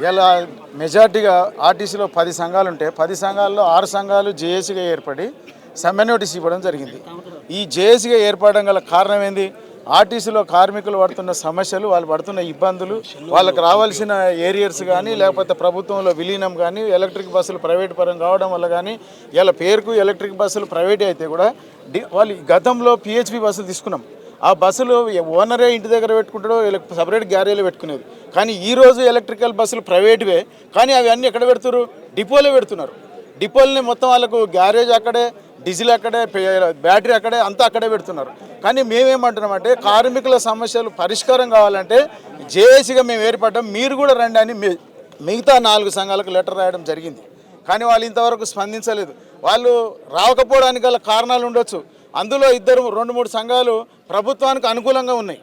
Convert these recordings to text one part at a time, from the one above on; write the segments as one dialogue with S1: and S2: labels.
S1: ఇలా మెజార్టీగా ఆర్టీసీలో 10 సంఘాలు ఉంటే 10 సంఘాల్లో 6 సంఘాలు జేఏసీగా ఏర్పడి సమ్మె నోటీస్ ఇవ్వడం జరిగింది. ఈ జేఏసీగా ఏర్పడడం గల కారణం ఏంది? ఆర్టీసీలో కార్మికులు పడుతున్న సమస్యలు, వాళ్ళు పడుతున్న ఇబ్బందులు, వాళ్ళకి రావాల్సిన ఏరియర్స్ కానీ లేకపోతే ప్రభుత్వంలో విలీనం కానీ, ఎలక్ట్రిక్ బస్సులు ప్రైవేట్ పరం కావడం వల్ల కానీ, ఇలా పేరుకు ఎలక్ట్రిక్ బస్సులు ప్రైవేట్ అయితే కూడా వాళ్ళు గతంలో పిహెచ్పి బస్సులు తీసుకున్నాం. ఆ బస్సులు ఓనరే ఇంటి దగ్గర పెట్టుకుంటాడో సపరేట్ గ్యారేజ్లో పెట్టుకునేది. కానీ ఈరోజు ఎలక్ట్రికల్ బస్సులు ప్రైవేట్వే, కానీ అవి అన్నీ ఎక్కడ పెడుతున్నారు? డిపోలో పెడుతున్నారు. డిపోలని మొత్తం వాళ్ళకు గ్యారేజ్ అక్కడే, డీజిల్ అక్కడే, బ్యాటరీ అక్కడే, అంతా అక్కడే పెడుతున్నారు. కానీ మేమేమంటున్నామంటే కార్మికుల సమస్యలు పరిష్కారం కావాలంటే జేఏసీగా మేము ఏర్పడ్డాం, మీరు కూడా రండి అని మిగతా 4 సంఘాలకు లెటర్ రాయడం జరిగింది. కానీ వాళ్ళు ఇంతవరకు స్పందించలేదు. వాళ్ళు రాకపోవడానికి గల కారణాలు ఉండొచ్చు. అందులో 2-3 సంఘాలు ప్రభుత్వానికి అనుకూలంగా ఉన్నాయి.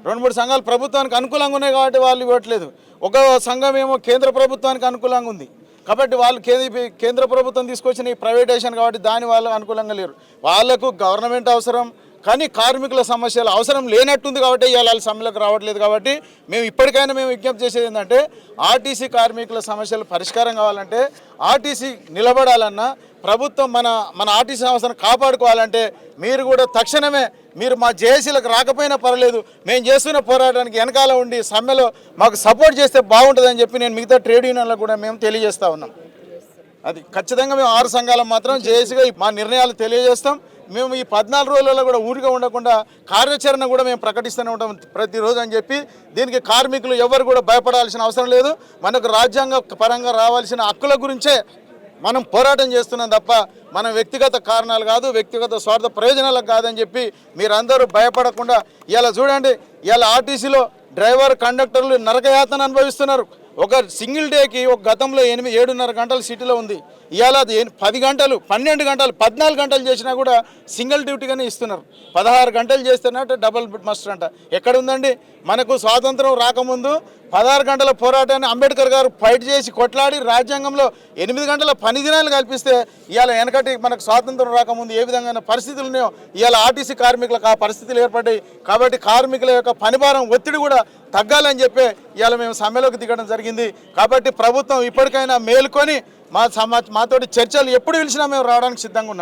S1: 2-3 సంఘాలు ప్రభుత్వానికి అనుకూలంగా ఉన్నాయి కాబట్టి వాళ్ళు ఇవ్వట్లేదు. ఒక సంఘం ఏమో కేంద్ర ప్రభుత్వానికి అనుకూలంగా ఉంది కాబట్టి వాళ్ళు కేంద్ర ప్రభుత్వం తీసుకొచ్చిన ఈ ప్రైవేటైజేషన్ కాబట్టి దాని వాళ్ళు అనుకూలంగా లేరు. వాళ్లకు గవర్నమెంట్ అవసరం, కానీ కార్మికుల సమస్యలు అవసరం లేనట్టుంది కాబట్టి ఇవాళ వాళ్ళ సమ్మెలకు రావట్లేదు. కాబట్టి మేము ఇప్పటికైనా విజ్ఞప్తి చేసేది ఏంటంటే ఆర్టీసీ కార్మికుల సమస్యలు పరిష్కారం కావాలంటే, ఆర్టీసీ నిలబడాలన్నా, ప్రభుత్వం మన ఆర్టీసీ సంస్థను కాపాడుకోవాలంటే మీరు కూడా తక్షణమే మీరు మా జేఏసీలకు రాకపోయినా పర్లేదు, మేము చేస్తున్న పోరాటానికి వెనకాల ఉండి సమ్మెలో మాకు సపోర్ట్ చేస్తే బాగుంటుందని చెప్పి నేను మిగతా ట్రేడ్ యూనియన్లకు కూడా మేము తెలియజేస్తూ ఉన్నాం. అది ఖచ్చితంగా మేము 6 సంఘాలకు మాత్రం జేఏసీగా మా నిర్ణయాలు తెలియజేస్తాం. మేము ఈ 14 రోజులలో కూడా ఊరిగా ఉండకుండా కార్యాచరణ కూడా మేము ప్రకటిస్తూనే ఉంటాం ప్రతిరోజు అని చెప్పి, దీనికి కార్మికులు ఎవరు కూడా భయపడాల్సిన అవసరం లేదు. మనకు రాజ్యాంగ పరంగా రావాల్సిన హక్కుల గురించే మనం పోరాటం చేస్తున్నాం తప్ప మనం వ్యక్తిగత కారణాలు కాదు, వ్యక్తిగత స్వార్థ ప్రయోజనాలకు కాదని చెప్పి మీరందరూ భయపడకుండా ఇలా చూడండి. ఇలా ఆర్టీసీలో డ్రైవర్ కండక్టర్లు నరకయాతన అనుభవిస్తున్నారు. ఒక సింగిల్ డేకి ఒక గతంలో 7.5 గంటలు సిటీలో ఉంది, ఇవాళ 10 గంటలు, 12 గంటలు, 14 గంటలు చేసినా కూడా సింగిల్ డ్యూటీగానే ఇస్తున్నారు. 16 గంటలు చేస్తున్నట్టు డబుల్ మస్టర్ అంట. ఎక్కడ ఉందండి? మనకు స్వాతంత్రం రాకముందు 16 గంటల పోరాటాన్ని అంబేద్కర్ గారు ఫైట్ చేసి కొట్లాడి రాజ్యాంగంలో 8 గంటల పని దినాలు కల్పిస్తే ఇవాళ వెనకటి మనకు స్వాతంత్రం రాకముందు ఏ విధంగా పరిస్థితులు ఉన్నాయో ఇవాళ ఆర్టీసీ కార్మికులకు ఆ పరిస్థితులు ఏర్పడ్డాయి. కాబట్టి కార్మికుల యొక్క పనిభారం, ఒత్తిడి కూడా తగ్గాలని చెప్పి ఇవాళ మేము సమ్మెలోకి దిగడం జరిగింది. కాబట్టి ప్రభుత్వం ఇప్పటికైనా మేలుకొని మాతోటి చర్చలు ఎప్పుడు పిలిచినా మేము రావడానికి సిద్ధంగా ఉన్నాం.